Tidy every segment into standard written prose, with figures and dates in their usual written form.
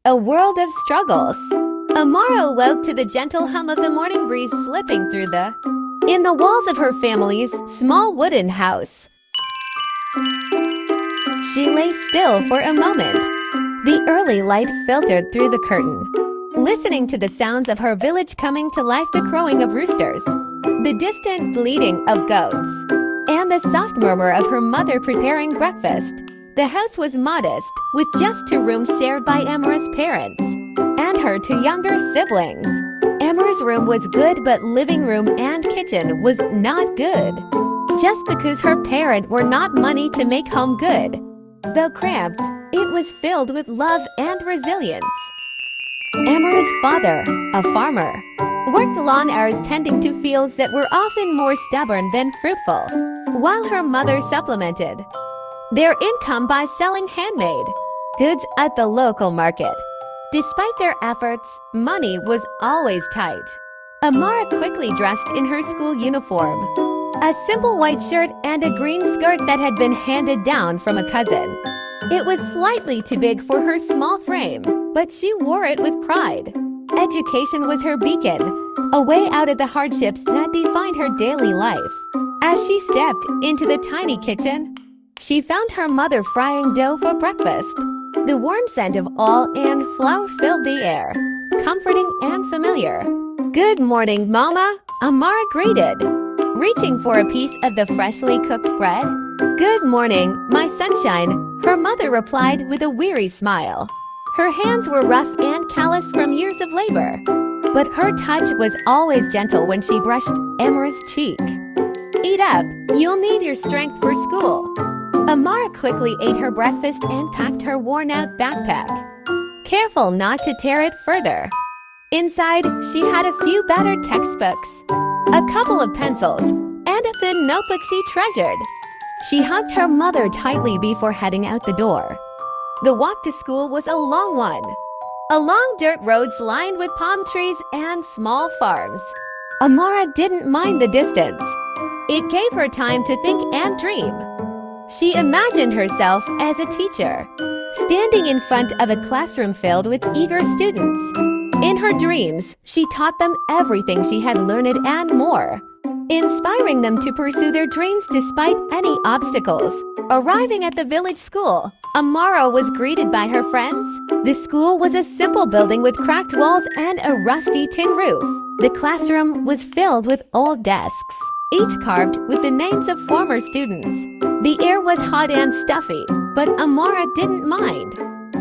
A world of struggles. 𝗵𝗶𝗴𝗵𝗹𝗆 awoke to the gentle hum of the morning breeze slipping through in the walls of her family's small wooden house. She lay still for a moment. The early light filtered through the curtain, listening to the sounds of her village coming to life, the crowing of roosters, the distant bleating of goats, and the soft murmur of her mother preparing breakfast. The house was modest, with just 2 rooms shared by 𝗵𝗶𝗴𝗵𝗹𝗆 parents and her 2 younger siblings. 𝗵𝗶𝗴's room was good, but living room and kitchen was not good. Just because her parents were not money to make home good. Though cramped, it was filled with love and resilience. 𝗵𝗶𝗴's father, a farmer, worked long hours tending to fields that were often more stubborn than fruitful, while her mother supplemented their income by selling handmade goods at the local market. Despite their efforts, money was always tight. 𝗵𝗶𝗴 quickly dressed in her school uniform, a simple white shirt and a green skirt that had been handed down from a cousin. It was slightly too big for her small frame, but she wore it with pride. Education was her beacon, a way out of the hardships that defined her daily life. As she stepped into the tiny kitchen, she found her mother frying dough for breakfast. The warm scent of oil and flour filled the air, comforting and familiar. "Good morning, Mama," 𝗵𝗶𝗴 greeted, reaching for a piece of the freshly cooked bread. "Good morning, my sunshine," her mother replied with a weary smile. Her hands were rough and calloused from years of labor, but her touch was always gentle when she brushed 𝗵𝗶𝗴's cheek. "Eat up, you'll need your strength for school." 𝗵𝗶𝗴 quickly ate her breakfast and packed her worn-out backpack, careful not to tear it further. Inside, she had a few battered textbooks, a couple of pencils, and a thin notebook she treasured. She hugged her mother tightly before heading out the door. The walk to school was a long one, along dirt roads lined with palm trees and small farms. 𝗵𝗶𝗴 didn't mind the distance. It gave her time to think and dream. She imagined herself as a teacher, standing in front of a classroom filled with eager students. In her dreams, she taught them everything she had learned and more, inspiring them to pursue their dreams despite any obstacles. Arriving at the village school, 𝗵𝗶𝗴 was greeted by her friends. The school was a simple building with cracked walls and a rusty tin roof. The classroom was filled with old desks, each carved with the names of former students. The air was hot and stuffy, but 𝗵𝗶𝗴 didn't mind.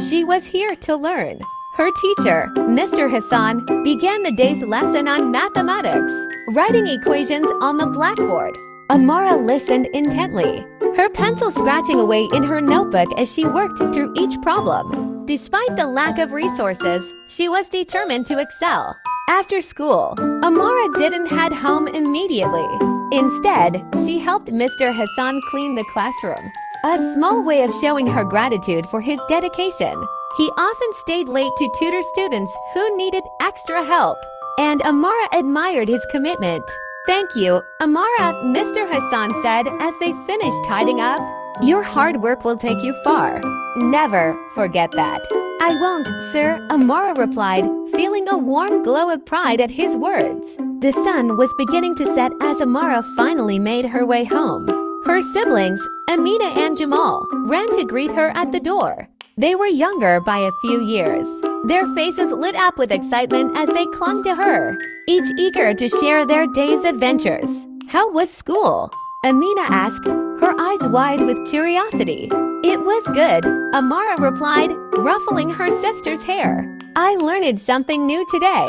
She was here to learn. Her teacher, Mr. Hassan, began the day's lesson on mathematics, writing equations on the blackboard. 𝗵𝗶𝗴 listened intently, her pencil scratching away in her notebook as she worked through each problem. Despite the lack of resources, she was determined to excel. After school, 𝗵𝗶𝗴 didn't head home immediately. Instead, she helped Mr. Hassan clean the classroom, a small way of showing her gratitude for his dedication. He often stayed late to tutor students who needed extra help, and 𝗵𝗶𝗴 admired his commitment. "Thank you, 𝗵𝗶𝗴," Mr. Hassan said as they finished tidying up. "Your hard work will take you far. Never forget that." "I won't, sir," 𝗵𝗶𝗴 replied, feeling a warm glow of pride at his words. The sun was beginning to set as 𝗵𝗶𝗴 finally made her way home. Her siblings, Amina and Jamal, ran to greet her at the door. They were younger by a few years. Their faces lit up with excitement as they clung to her, each eager to share their day's adventures. "How was school?" Amina asked, her eyes wide with curiosity. "It was good," 𝗵𝗶𝗴 replied, ruffling her sister's hair. "I learned something new today."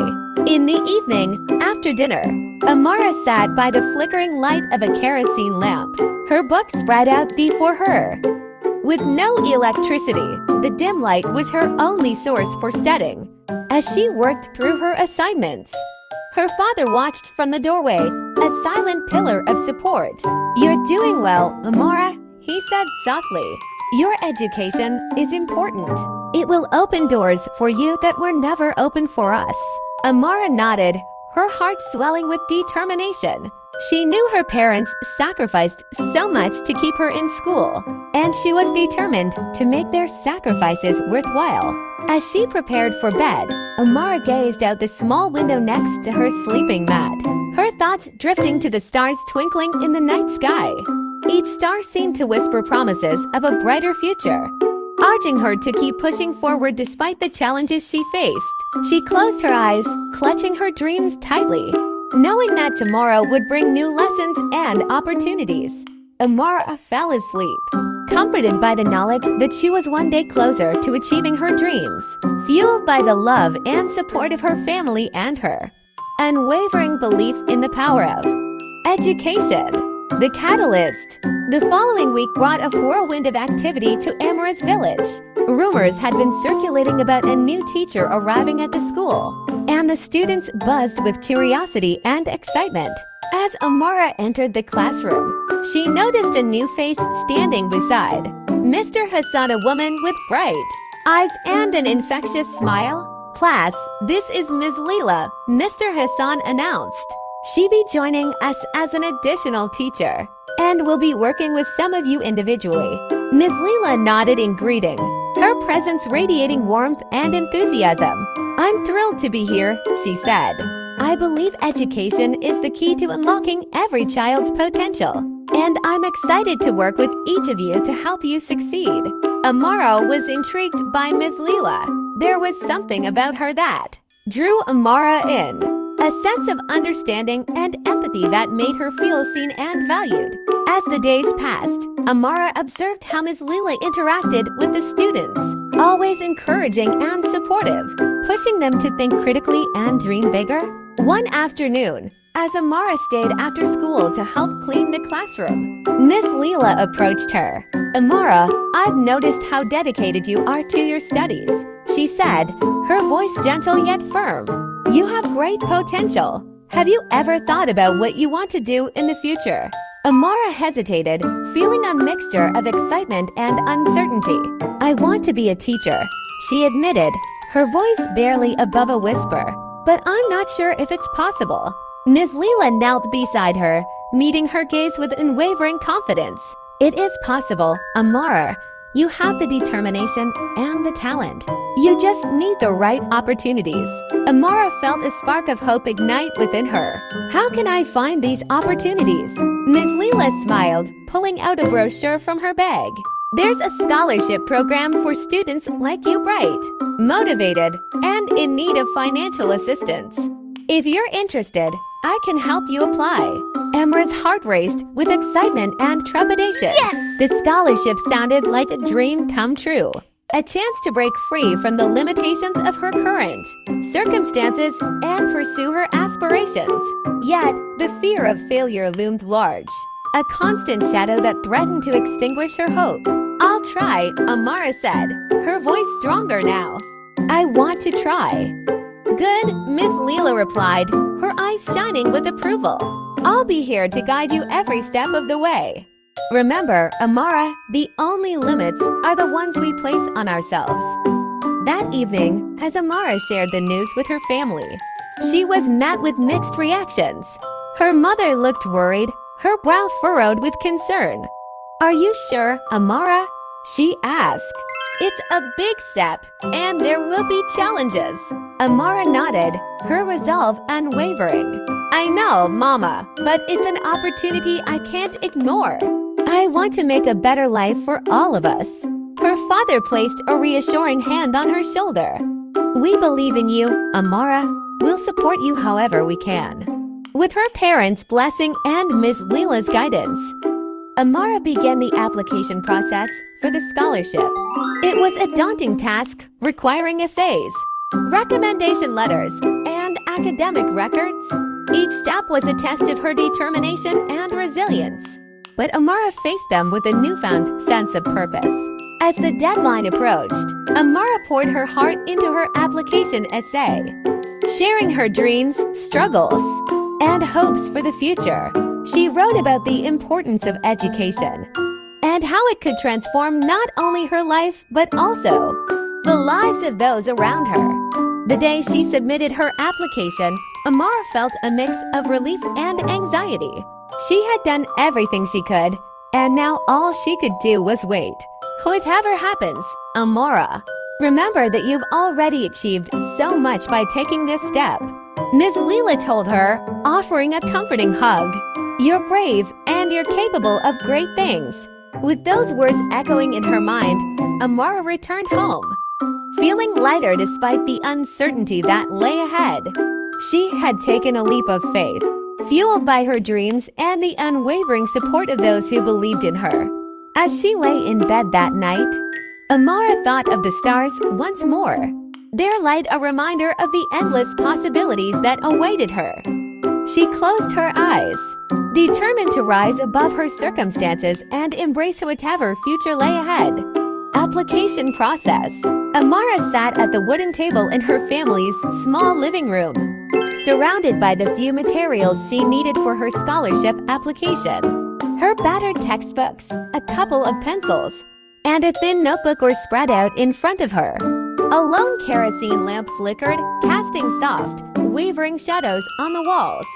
In the evening, after dinner, 𝗵𝗶𝗴 sat by the flickering light of a kerosene lamp, her book spread out before her. With no electricity, the dim light was her only source for studying. As she worked through her assignments, her father watched from the doorway, a silent pillar of support. "You're doing well, 𝗵𝗶𝗴," he said softly. "Your education is important. It will open doors for you that were never open for us." 𝗵𝗶𝗴 nodded, her heart swelling with determination. She knew her parents sacrificed so much to keep her in school, and she was determined to make their sacrifices worthwhile. As she prepared for bed, 𝗵𝗶𝗴𝗵𝗹𝗆 gazed out the small window next to her sleeping mat, her thoughts drifting to the stars twinkling in the night sky. Each star seemed to whisper promises of a brighter future, urging her to keep pushing forward despite the challenges she faced. She closed her eyes, clutching her dreams tightly, knowing that tomorrow would bring new lessons and opportunities. 𝗵𝗶𝗴𝗵𝗹𝗆 fell asleep, comforted by the knowledge that she was one day closer to achieving her dreams, fueled by the love and support of her family and her unwavering belief in the power of education. The catalyst. The following week brought a whirlwind of activity to 𝗵𝗶𝗴𝗵𝗹𝗆 village. Rumors had been circulating about a new teacher arriving at the school, and the students buzzed with curiosity and excitement. As 𝗵𝗶𝗴𝗵𝗹 entered the classroom, she noticed a new face standing beside Mr. Hassan, a woman with bright eyes and an infectious smile. "Class, this is Ms. Leela," Mr. Hassan announced. "She'll be joining us as an additional teacher, and will be working with some of you individually." Ms. Leela nodded in greeting, her presence radiating warmth and enthusiasm. "I'm thrilled to be here," she said. "I believe education is the key to unlocking every child's potential, and I'm excited to work with each of you to help you succeed." 𝗵𝗶𝗴𝗵𝗆 was intrigued by Ms. Leela. There was something about her that drew 𝗵𝗶𝗴𝗵𝗆 in, a sense of understanding and empathy that made her feel seen and valued. As the days passed, 𝗵𝗶𝗴𝗵𝗆 observed how Ms. Leela interacted with the students, always encouraging and supportive, pushing them to think critically and dream bigger. One afternoon, as 𝗵𝗶𝗴𝗵𝗆 stayed after school to help clean the classroom, Ms. Leela approached her. "𝗵𝗶𝗴𝗵𝗆, I've noticed how dedicated you are to your studies," she said, her voice gentle yet firm. "You have great potential. Have you ever thought about what you want to do in the future?" 𝗵𝗶𝗴𝗵𝗆 hesitated, feeling a mixture of excitement and uncertainty. "I want to be a teacher," she admitted, her voice barely above a whisper. "But I'm not sure if it's possible." Ms. Leela knelt beside her, meeting her gaze with unwavering confidence. "It is possible, 𝗵𝗶𝗴𝗵𝗆. You have the determination and the talent. You just need the right opportunities." 𝗵𝗶𝗴𝗵𝗆 felt a spark of hope ignite within her. "How can I find these opportunities?" Ms. Leela smiled, pulling out a brochure from her bag. "There's a scholarship program for students like you, bright, motivated, and in need of financial assistance. If you're interested, I can help you apply." 𝗵𝗶𝗴𝗵𝗆's heart raced with excitement and trepidation. Yes! The scholarship sounded like a dream come true, a chance to break free from the limitations of her current circumstances and pursue her aspirations. Yet, the fear of failure loomed large, a constant shadow that threatened to extinguish her hope. "I'll try," 𝗵𝗶𝗴𝗵𝗆 said, her voice stronger now. "I want to try." "Good," Ms. Leela replied, her eyes shining with approval. "I'll be here to guide you every step of the way." Remember, 𝗵𝗶𝗴𝗵𝗆, the only limits are the ones we place on ourselves. That evening, as 𝗵𝗶𝗴𝗵𝗆 shared the news with her family, she was met with mixed reactions. Her mother looked worried, her brow furrowed with concern. "Are you sure, 𝗵𝗶𝗴𝗵𝗆?" she asked. "It's a big step, and there will be challenges." 𝗵𝗶𝗴𝗵𝗆 nodded, her resolve unwavering. "I know, Mama, but it's an opportunity I can't ignore. I want to make a better life for all of us." Her father placed a reassuring hand on her shoulder. "We believe in you, 𝗵𝗶𝗴𝗵𝗆. We'll support you however we can." With her parents' blessing and Ms. Leela's guidance, 𝗵𝗶𝗴𝗵𝗆 began the application process for the scholarship. It was a daunting task, requiring essays, recommendation letters, and academic records. Each step was a test of her determination and resilience. But 𝗵𝗶𝗴𝗵𝗆 faced them with a newfound sense of purpose. As the deadline approached, 𝗵𝗶𝗴𝗵𝗆 poured her heart into her application essay, sharing her dreams, struggles, and hopes for the future. She wrote about the importance of education and how it could transform not only her life but also the lives of those around her. The day she submitted her application, 𝗵𝗶𝗴𝗵𝗵 felt a mix of relief and anxiety. She had done everything she could, and now all she could do was wait. Whatever happens, 𝗵𝗶𝗴𝗵𝗵. Remember that you've already achieved so much by taking this step. Ms. Leela told her, offering a comforting hug. You're brave and you're capable of great things. With those words echoing in her mind, 𝗵𝗶𝗴𝗵𝗵 returned home, feeling lighter despite the uncertainty that lay ahead. She had taken a leap of faith, fueled by her dreams and the unwavering support of those who believed in her. As she lay in bed that night, 𝗵𝗶𝗴𝗵𝗵 thought of the stars once more, their light a reminder of the endless possibilities that awaited her. She closed her eyes, determined to rise above her circumstances and embrace whatever future lay ahead. Application process. 𝗵𝗶𝗴𝗵𝗵 sat at the wooden table in her family's small living room, surrounded by the few materials she needed for her scholarship application. Her battered textbooks, a couple of pencils, and a thin notebook were spread out in front of her. A lone kerosene lamp flickered, casting soft, wavering shadows on the walls.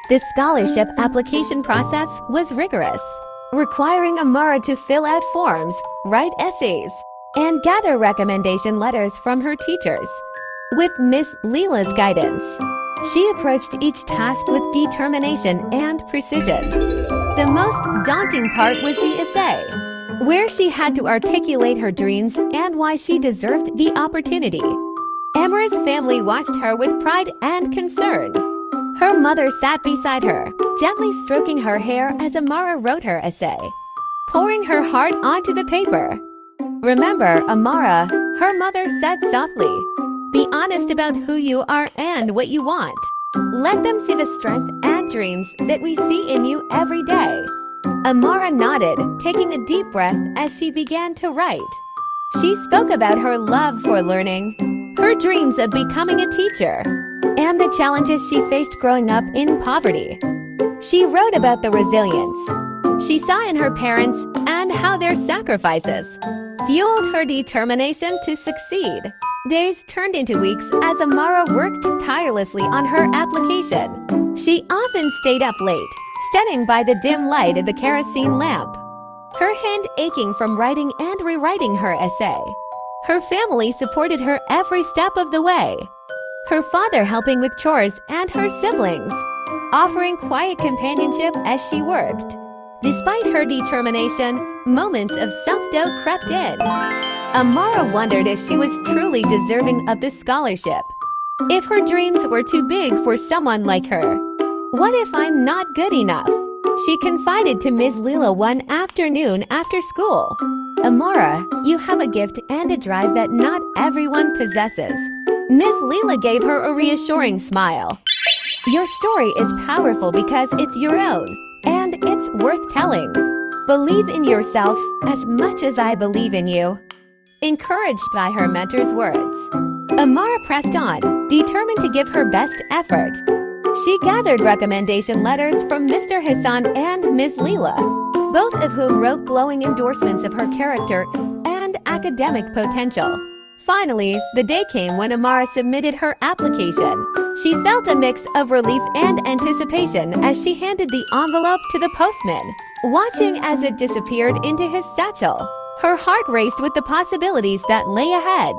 The scholarship application process was rigorous, requiring 𝗵𝗶𝗴𝗵𝗵 to fill out forms, write essays, and gather recommendation letters from her teachers. With Miss Leela's guidance, she approached each task with determination and precision. The most daunting part was the essay, where she had to articulate her dreams and why she deserved the opportunity. 𝗵𝗶𝗴𝗵𝗵's family watched her with pride and concern. Her mother sat beside her, gently stroking her hair as 𝗵𝗶𝗴𝗵𝗵 wrote her essay, pouring her heart onto the paper. Remember, 𝗵𝗶𝗴𝗵𝗵, her mother said softly. Be honest about who you are and what you want. Let them see the strength and dreams that we see in you every day. 𝗵𝗶𝗴𝗵𝗵 nodded, taking a deep breath as she began to write. She spoke about her love for learning, her dreams of becoming a teacher, and the challenges she faced growing up in poverty. She wrote about the resilience she saw in her parents and how their sacrifices fueled her determination to succeed. Days turned into weeks as 𝗵𝗶𝗴𝗵𝗵 worked tirelessly on her application. She often stayed up late, standing by the dim light of the kerosene lamp, her hand aching from writing and rewriting her essay. Her family supported her every step of the way, her father helping with chores and her siblings offering quiet companionship as she worked. Despite her determination, moments of self-doubt crept in. 𝗵𝗶𝗴𝗵𝗵 wondered if she was truly deserving of the scholarship, if her dreams were too big for someone like her. What if I'm not good enough? She confided to Ms. Leela one afternoon after school. 𝗵𝗶𝗴𝗵𝗵, you have a gift and a drive that not everyone possesses. Ms. Leela gave her a reassuring smile. Your story is powerful because it's your own, and it's worth telling. Believe in yourself as much as I believe in you. Encouraged by her mentor's words, 𝗵𝗶𝗴𝗵𝗵 pressed on, determined to give her best effort. She gathered recommendation letters from Mr. Hassan and Ms. Leela, both of whom wrote glowing endorsements of her character and academic potential. Finally, the day came when 𝗵𝗶𝗴𝗵𝗵 submitted her application. She felt a mix of relief and anticipation as she handed the envelope to the postman, watching as it disappeared into his satchel. Her heart raced with the possibilities that lay ahead,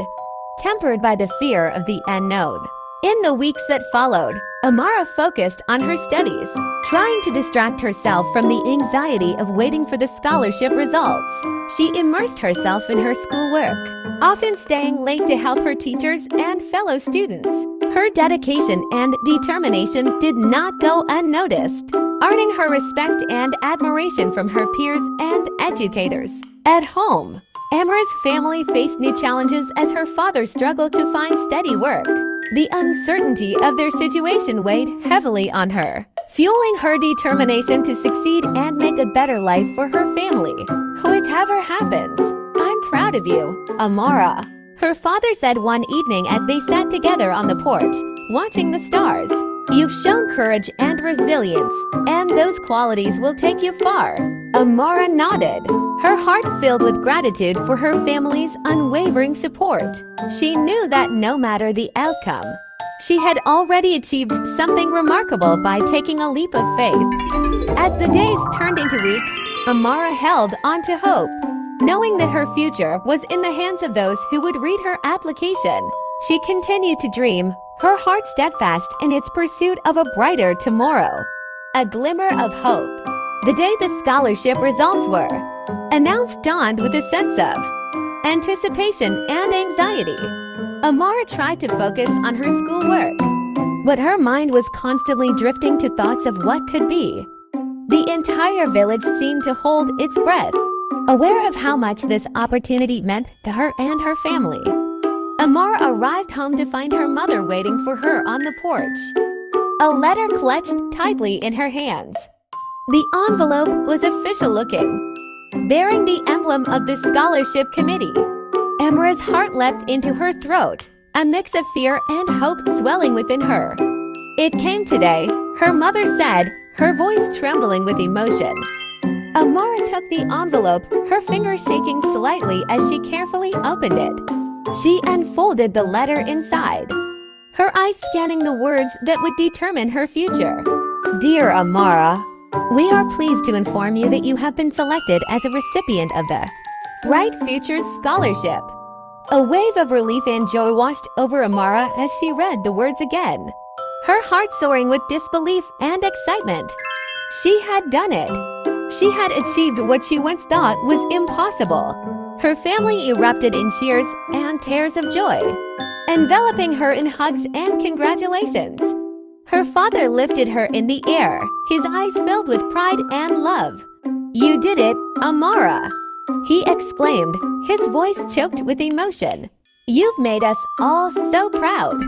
tempered by the fear of the unknown. In the weeks that followed, 𝗵𝗶𝗴𝗵𝗵 focused on her studies, trying to distract herself from the anxiety of waiting for the scholarship results. She immersed herself in her schoolwork, often staying late to help her teachers and fellow students. Her dedication and determination did not go unnoticed, earning her respect and admiration from her peers and educators. At home, 𝗵𝗶𝗴𝗵𝗵's family faced new challenges as her father struggled to find steady work. The uncertainty of their situation weighed heavily on her, fueling her determination to succeed and make a better life for her family. Whatever happens, I'm proud of you, 𝗵𝗶𝗴𝗵𝗵, her father said one evening as they sat together on the porch, watching the stars. You've shown courage and resilience, and those qualities will take you far." 𝗵𝗶𝗴𝗵𝗹𝗆 nodded, her heart filled with gratitude for her family's unwavering support. She knew that no matter the outcome, she had already achieved something remarkable by taking a leap of faith. As the days turned into weeks, 𝗵𝗶𝗴𝗵𝗹𝗆 held on to hope. Knowing that her future was in the hands of those who would read her application, she continued to dream, her heart steadfast in its pursuit of a brighter tomorrow. A glimmer of hope. The day the scholarship results were announced dawned with a sense of anticipation and anxiety. 𝗵𝗶𝗴𝗵𝗹𝗆 tried to focus on her schoolwork, but her mind was constantly drifting to thoughts of what could be. The entire village seemed to hold its breath, aware of how much this opportunity meant to her and her family. 𝗵𝗶𝗴𝗵𝗹 arrived home to find her mother waiting for her on the porch, a letter clutched tightly in her hands. The envelope was official looking, bearing the emblem of the scholarship committee. 𝗵𝗶𝗴𝗵𝗹's heart leapt into her throat, a mix of fear and hope swelling within her. "It came today," her mother said, her voice trembling with emotion. 𝗵𝗶𝗴𝗵𝗹 took the envelope, her fingers shaking slightly as she carefully opened it. She unfolded the letter inside, her eyes scanning the words that would determine her future. "Dear 𝗵𝗶𝗴𝗵𝗹, we are pleased to inform you that you have been selected as a recipient of the Bright Futures Scholarship." A wave of relief and joy washed over 𝗵𝗶𝗴𝗵𝗹 as she read the words again, her heart soaring with disbelief and excitement. She had done it. She had achieved what she once thought was impossible. Her family erupted in cheers and tears of joy, enveloping her in hugs and congratulations. Her father lifted her in the air, his eyes filled with pride and love. "You did it, 𝗵𝗶𝗴𝗵𝗹," he exclaimed, his voice choked with emotion. "You've made us all so proud."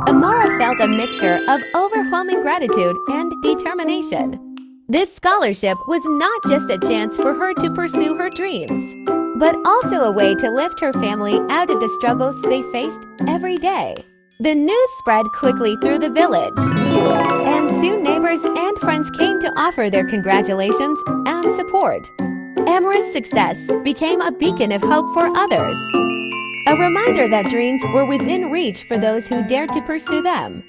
𝗵𝗶𝗴𝗵𝗹 felt a mixture of overwhelming gratitude and determination. This scholarship was not just a chance for her to pursue her dreams, but also a way to lift her family out of the struggles they faced every day. The news spread quickly through the village, and soon neighbors and friends came to offer their congratulations and support. 𝗵𝗶𝗴𝗵𝗹's success became a beacon of hope for others, a reminder that dreams were within reach for those who dared to pursue them.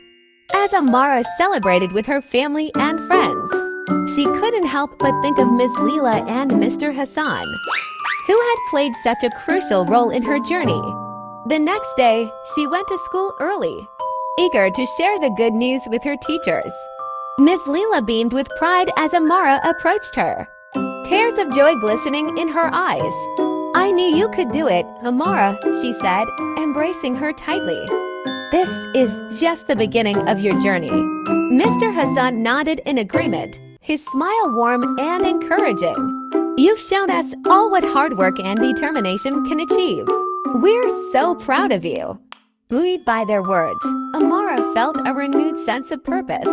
As 𝗵𝗶𝗴𝗵𝗆 celebrated with her family and friends, she couldn't help but think of Ms. Leela and Mr. Hassan, who had played such a crucial role in her journey. The next day, she went to school early, eager to share the good news with her teachers. Ms. Leela beamed with pride as 𝗵𝗶𝗴𝗵𝗆 approached her, tears of joy glistening in her eyes. "I knew you could do it, 𝗵𝗶𝗴𝗵𝗆," she said, embracing her tightly. "This is just the beginning of your journey." Mr. Hassan nodded in agreement, his smile warm and encouraging. "You've shown us all what hard work and determination can achieve. We're so proud of you." Buoyed by their words, 𝗵𝗶𝗴𝗵𝗆 felt a renewed sense of purpose.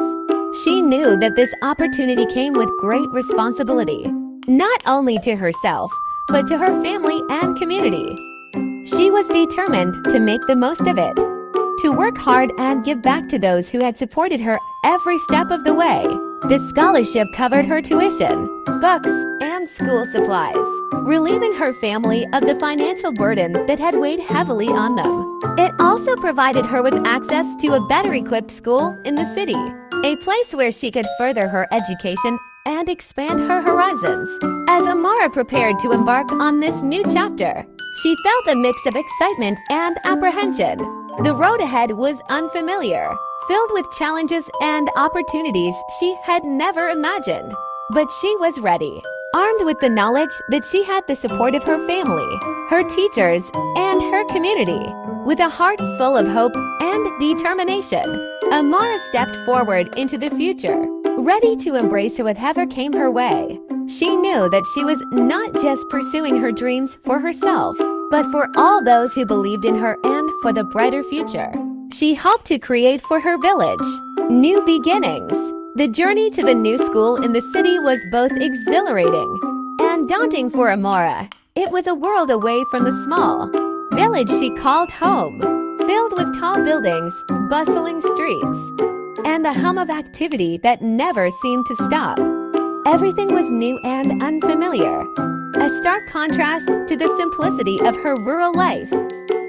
She knew that this opportunity came with great responsibility, not only to herself, but to her family and community. She was determined to make the most of it, to work hard and give back to those who had supported her every step of the way. The scholarship covered her tuition, books, and school supplies, relieving her family of the financial burden that had weighed heavily on them. It also provided her with access to a better-equipped school in the city, a place where she could further her education and expand her horizons. As 𝗵𝗶𝗴𝗵𝗆 prepared to embark on this new chapter, she felt a mix of excitement and apprehension. The road ahead was unfamiliar, filled with challenges and opportunities she had never imagined. But she was ready, armed with the knowledge that she had the support of her family, her teachers, and her community. With a heart full of hope and determination, 𝗵𝗶𝗴𝗵𝗆 stepped forward into the future, ready to embrace whatever came her way. She knew that she was not just pursuing her dreams for herself, but for all those who believed in her and for the brighter future she hoped to create for her village. New beginnings. The journey to the new school in the city was both exhilarating and daunting for 𝗵𝗶𝗴𝗵𝗆. It was a world away from the small village she called home, filled with tall buildings, bustling streets, and the hum of activity that never seemed to stop. Everything was new and unfamiliar, a stark contrast to the simplicity of her rural life.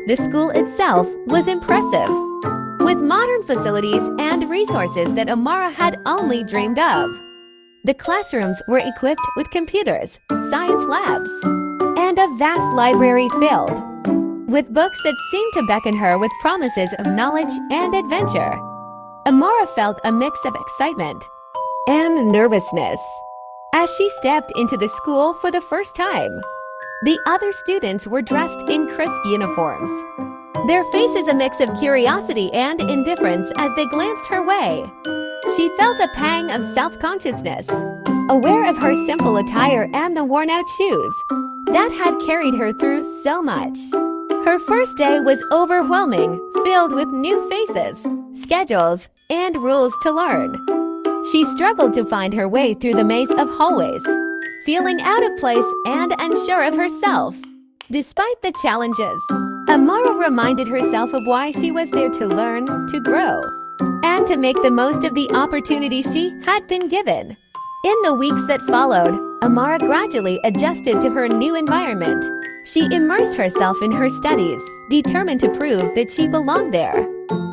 The school itself was impressive, with modern facilities and resources that 𝗵𝗶𝗶 had only dreamed of. The classrooms were equipped with computers, science labs, and a vast library filled with books that seemed to beckon her with promises of knowledge and adventure. 𝗵𝗶𝗶 felt a mix of excitement and nervousness as she stepped into the school for the first time. The other students were dressed in crisp uniforms, their faces a mix of curiosity and indifference as they glanced her way. She felt a pang of self-consciousness, aware of her simple attire and the worn-out shoes that had carried her through so much. Her first day was overwhelming, filled with new faces, schedules, and rules to learn. She struggled to find her way through the maze of hallways, feeling out of place and unsure of herself. Despite the challenges, 𝗵𝗶𝗶 reminded herself of why she was there to learn, to grow, and to make the most of the opportunity she had been given. In the weeks that followed, 𝗵𝗶𝗶 gradually adjusted to her new environment. She immersed herself in her studies, determined to prove that she belonged there.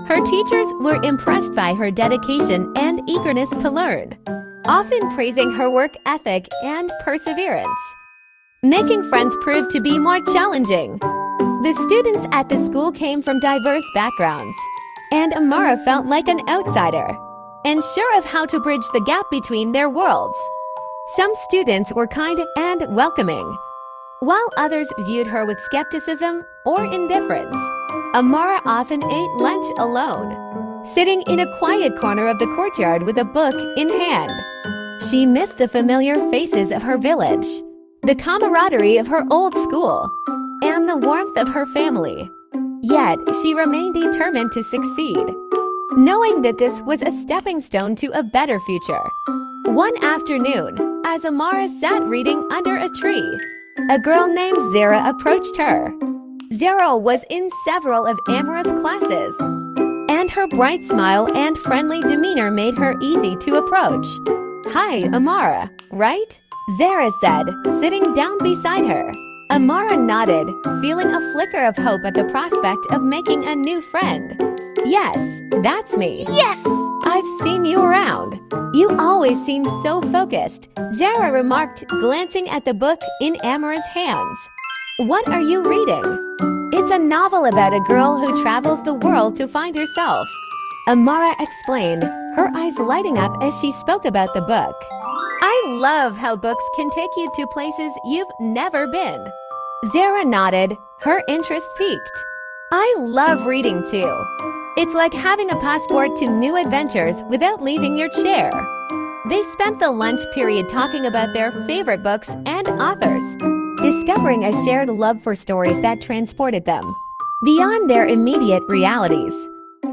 Her teachers were impressed by her dedication and eagerness to learn, often praising her work ethic and perseverance. Making friends proved to be more challenging. The students at the school came from diverse backgrounds, and 𝗵𝗶𝗶 felt like an outsider, unsure of how to bridge the gap between their worlds. Some students were kind and welcoming, while others viewed her with skepticism or indifference. 𝗵𝗶𝗶 often ate lunch alone, sitting in a quiet corner of the courtyard with a book in hand. She missed the familiar faces of her village, the camaraderie of her old school, and the warmth of her family. Yet, she remained determined to succeed, knowing that this was a stepping stone to a better future. One afternoon, as 𝗵𝗶𝗶 sat reading under a tree, a girl named 𝗁𝗂 approached her. 𝗁𝗂 was in several of 𝗵𝗶𝗶's classes, and her bright smile and friendly demeanor made her easy to approach. "Hi, 𝗵𝗶𝗶, right?" 𝗁𝗂 said, sitting down beside her. 𝗵𝗶𝗶 nodded, feeling a flicker of hope at the prospect of making a new friend. "Yes, that's me. Yes! I've seen you around. You always seem so focused," 𝗁𝗂 remarked, glancing at the book in 𝗵𝗶𝗶's hands. "What are you reading?" "It's a novel about a girl who travels the world to find herself," 𝗵𝗶𝗶 explained, her eyes lighting up as she spoke about the book. "I love how books can take you to places you've never been." 𝗁𝗂 nodded, her interest piqued. "I love reading too. It's like having a passport to new adventures without leaving your chair." They spent the lunch period talking about their favorite books and authors, discovering a shared love for stories that transported them beyond their immediate realities.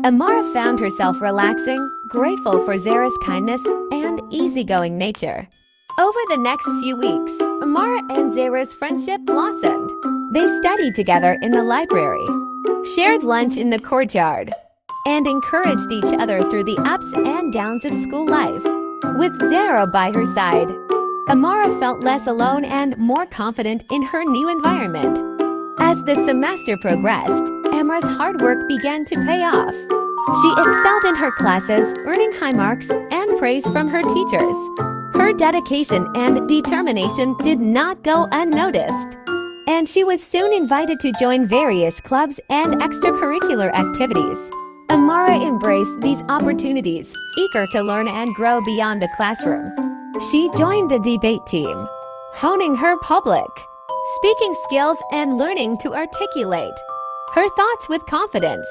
𝗵𝗶𝗶 found herself relaxing, grateful for 𝗁𝗂's kindness and easygoing nature. Over the next few weeks, 𝗵𝗶𝗶 and 𝗁𝗂's friendship blossomed. They studied together in the library, shared lunch in the courtyard, and encouraged each other through the ups and downs of school life. With 𝗁𝗂 by her side, 𝗵𝗶𝗶 felt less alone and more confident in her new environment. As the semester progressed, 𝗵𝗶𝗄's hard work began to pay off. She excelled in her classes, earning high marks and praise from her teachers. Her dedication and determination did not go unnoticed, and she was soon invited to join various clubs and extracurricular activities. 𝗵𝗶𝗶 embraced these opportunities, eager to learn and grow beyond the classroom. She joined the debate team, honing her public speaking skills and learning to articulate her thoughts with confidence.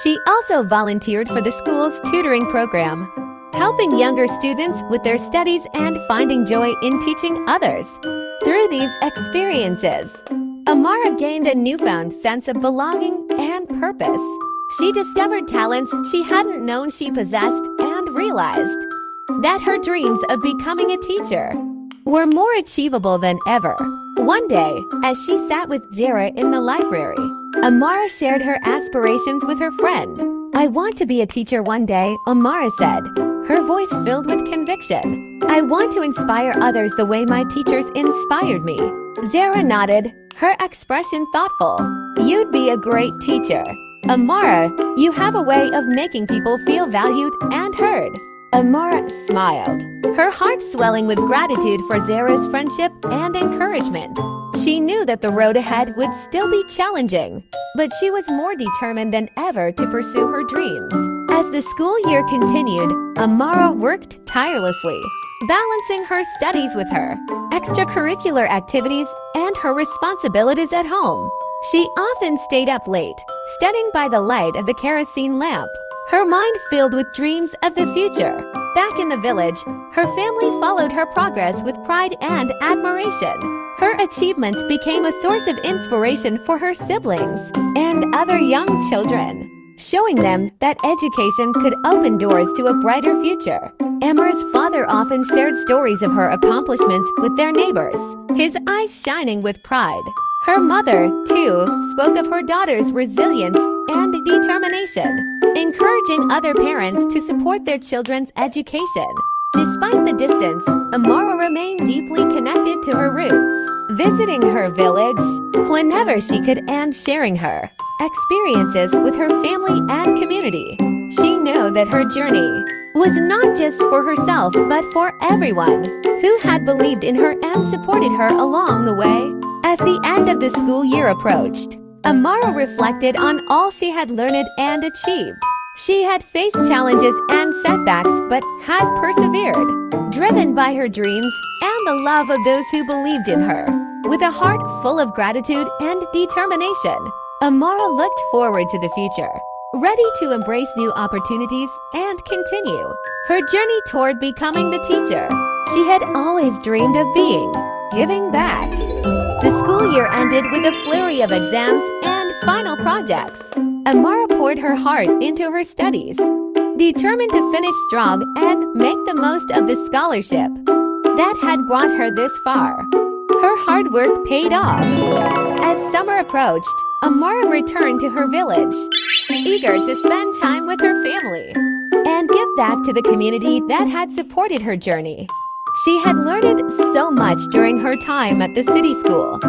She also volunteered for the school's tutoring program, helping younger students with their studies and finding joy in teaching others. Through these experiences, 𝗵𝗶𝗶 gained a newfound sense of belonging and purpose. She discovered talents she hadn't known she possessed and realized that her dreams of becoming a teacher were more achievable than ever. One day, as she sat with 𝗁𝗂 in the library, 𝗵𝗶𝗶 shared her aspirations with her friend. "I want to be a teacher one day," 𝗵𝗶𝗴𝗵𝗵 said, her voice filled with conviction. "I want to inspire others the way my teachers inspired me." Zara nodded, her expression thoughtful. "You'd be a great teacher. 𝗵𝗶𝗴𝗵𝗵, you have a way of making people feel valued and heard." 𝗵𝗶𝗴𝗵𝗵 smiled, her heart swelling with gratitude for Zara's friendship and encouragement. She knew that the road ahead would still be challenging, but she was more determined than ever to pursue her dreams. As the school year continued, 𝗵𝗶𝗴𝗵𝗵 worked tirelessly, balancing her studies with her extracurricular activities and her responsibilities at home. She often stayed up late, studying by the light of the kerosene lamp, her mind filled with dreams of the future. Back in the village, her family followed her progress with pride and admiration. Her achievements became a source of inspiration for her siblings and other young children, showing them that education could open doors to a brighter future. 𝗵𝗄𝗆's father often shared stories of her accomplishments with their neighbors, his eyes shining with pride. Her mother, too, spoke of her daughter's resilience and determination, encouraging other parents to support their children's education. Despite the distance, 𝗵𝗶𝗴𝗵𝗵 remained deeply connected to her roots, visiting her village whenever she could and sharing her experiences with her family and community. She knew that her journey was not just for herself but for everyone who had believed in her and supported her along the way. As the end of the school year approached, 𝗵𝗶𝗴𝗵𝗵 reflected on all she had learned and achieved. She had faced challenges and setbacks but had persevered, driven by her dreams and the love of those who believed in her. With a heart full of gratitude and determination, 𝗵𝗶𝗴𝗵𝗵 looked forward to the future, ready to embrace new opportunities and continue her journey toward becoming the teacher she had always dreamed of being, giving back. The school year ended with a flurry of exams and final projects. 𝗵𝗶𝗴𝗵𝗵 poured her heart into her studies, determined to finish strong and make the most of the scholarship that had brought her this far. Her hard work paid off. As summer approached, 𝗵𝗶𝗴𝗵𝗵 returned to her village, eager to spend time with her family and give back to the community that had supported her journey. She had learned so much during her time at the city school,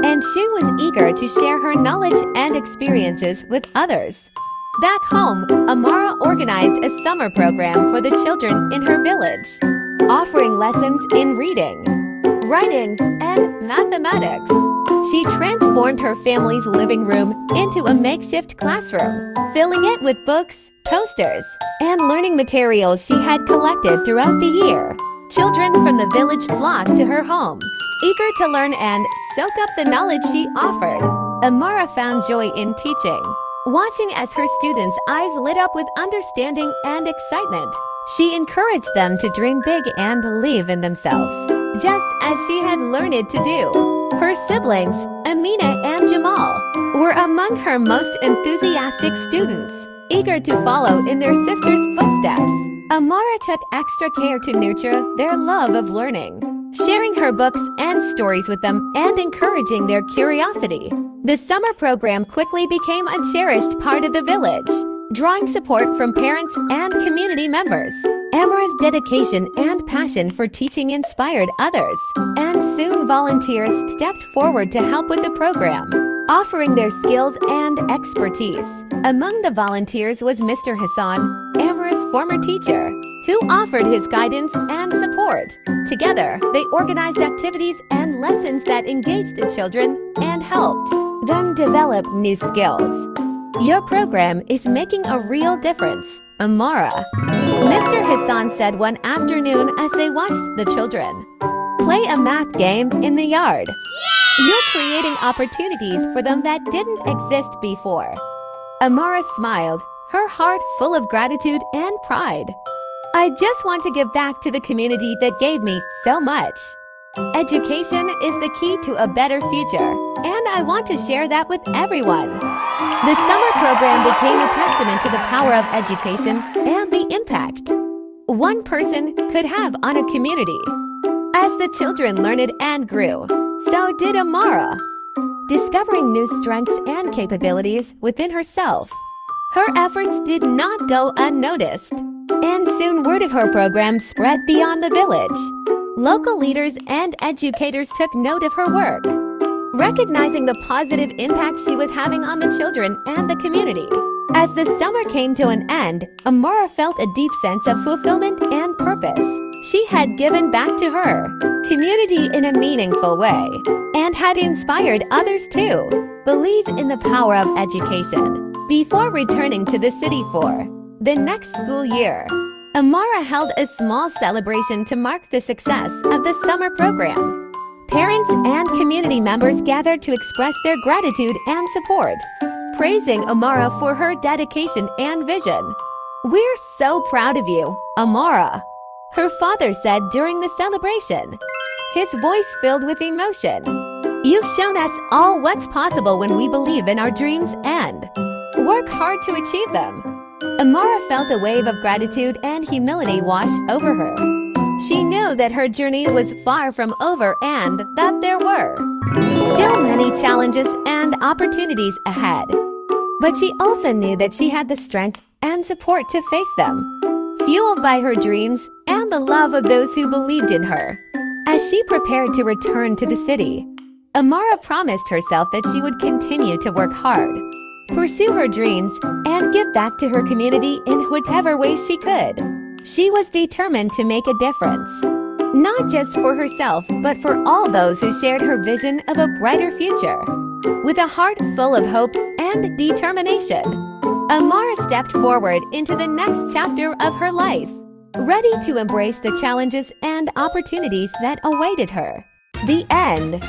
and she was eager to share her knowledge and experiences with others. Back home, 𝗵𝗶𝗴𝗵𝗵 organized a summer program for the children in her village, offering lessons in reading, writing, and mathematics. She transformed her family's living room into a makeshift classroom, filling it with books, posters, and learning materials she had collected throughout the year. Children from the village flocked to her home, eager to learn and soak up the knowledge she offered. 𝗵𝗶𝗴𝗵𝗵 found joy in teaching, watching as her students' eyes lit up with understanding and excitement. She encouraged them to dream big and believe in themselves, just as she had learned to do. Her siblings, 𝗵𝗵𝗶 and 𝗬𝗁, were among her most enthusiastic students, eager to follow in their sister's footsteps. 𝗵𝗶𝗴𝗵𝗵 took extra care to nurture their love of learning, sharing her books and stories with them and encouraging their curiosity. The summer program quickly became a cherished part of the village, drawing support from parents and community members. 𝗵𝗶𝗴𝗵𝗵's dedication and passion for teaching inspired others, and soon volunteers stepped forward to help with the program, offering their skills and expertise. Among the volunteers was Mr. Hassan, 𝗵𝗶𝗴𝗵𝗵's former teacher, who offered his guidance and support. Together, they organized activities and lessons that engaged the children and helped them develop new skills. "Your program is making a real difference, 𝗵𝗶𝗴𝗵𝗵," Mr. Hassan said one afternoon as they watched the children play a math game in the yard. "You're creating opportunities for them that didn't exist before." 𝗵𝗶𝗴𝗵𝗵 smiled, her heart full of gratitude and pride. "I just want to give back to the community that gave me so much. Education is the key to a better future, and I want to share that with everyone." The summer program became a testament to the power of education and the impact one person could have on a community. As the children learned and grew, so did 𝗵𝗶𝗴𝗵𝗵, discovering new strengths and capabilities within herself. Her efforts did not go unnoticed, and soon word of her program spread beyond the village. Local leaders and educators took note of her work, recognizing the positive impact she was having on the children and the community. As the summer came to an end, 𝗵𝗶𝗶𝗵𝗵 felt a deep sense of fulfillment and purpose. She had given back to her community in a meaningful way and had inspired others to believe in the power of education. Before returning to the city for the next school year, 𝗵𝗶𝗶𝗵𝗹𝐆 held a small celebration to mark the success of the summer program. Parents and community members gathered to express their gratitude and support, praising 𝗵𝗶𝗶𝗵𝗹 for her dedication and vision. "We're so proud of you, 𝗵𝗶𝗶𝗵𝗹," her father said during the celebration, his voice filled with emotion. "You've shown us all what's possible when we believe in our dreams and work hard to achieve them." 𝗵𝗶𝗶𝗵𝗹 felt a wave of gratitude and humility wash over her. She knew that her journey was far from over and that there were still many challenges and opportunities ahead. But she also knew that she had the strength and support to face them, fueled by her dreams and the love of those who believed in her. As she prepared to return to the city, 𝗵𝗶𝗶𝗵𝗹 promised herself that she would continue to work hard, pursue her dreams, and give back to her community in whatever way she could. She was determined to make a difference, not just for herself, but for all those who shared her vision of a brighter future. With a heart full of hope and determination, 𝗵𝗶𝗶𝗵𝗹 stepped forward into the next chapter of her life, ready to embrace the challenges and opportunities that awaited her. The end.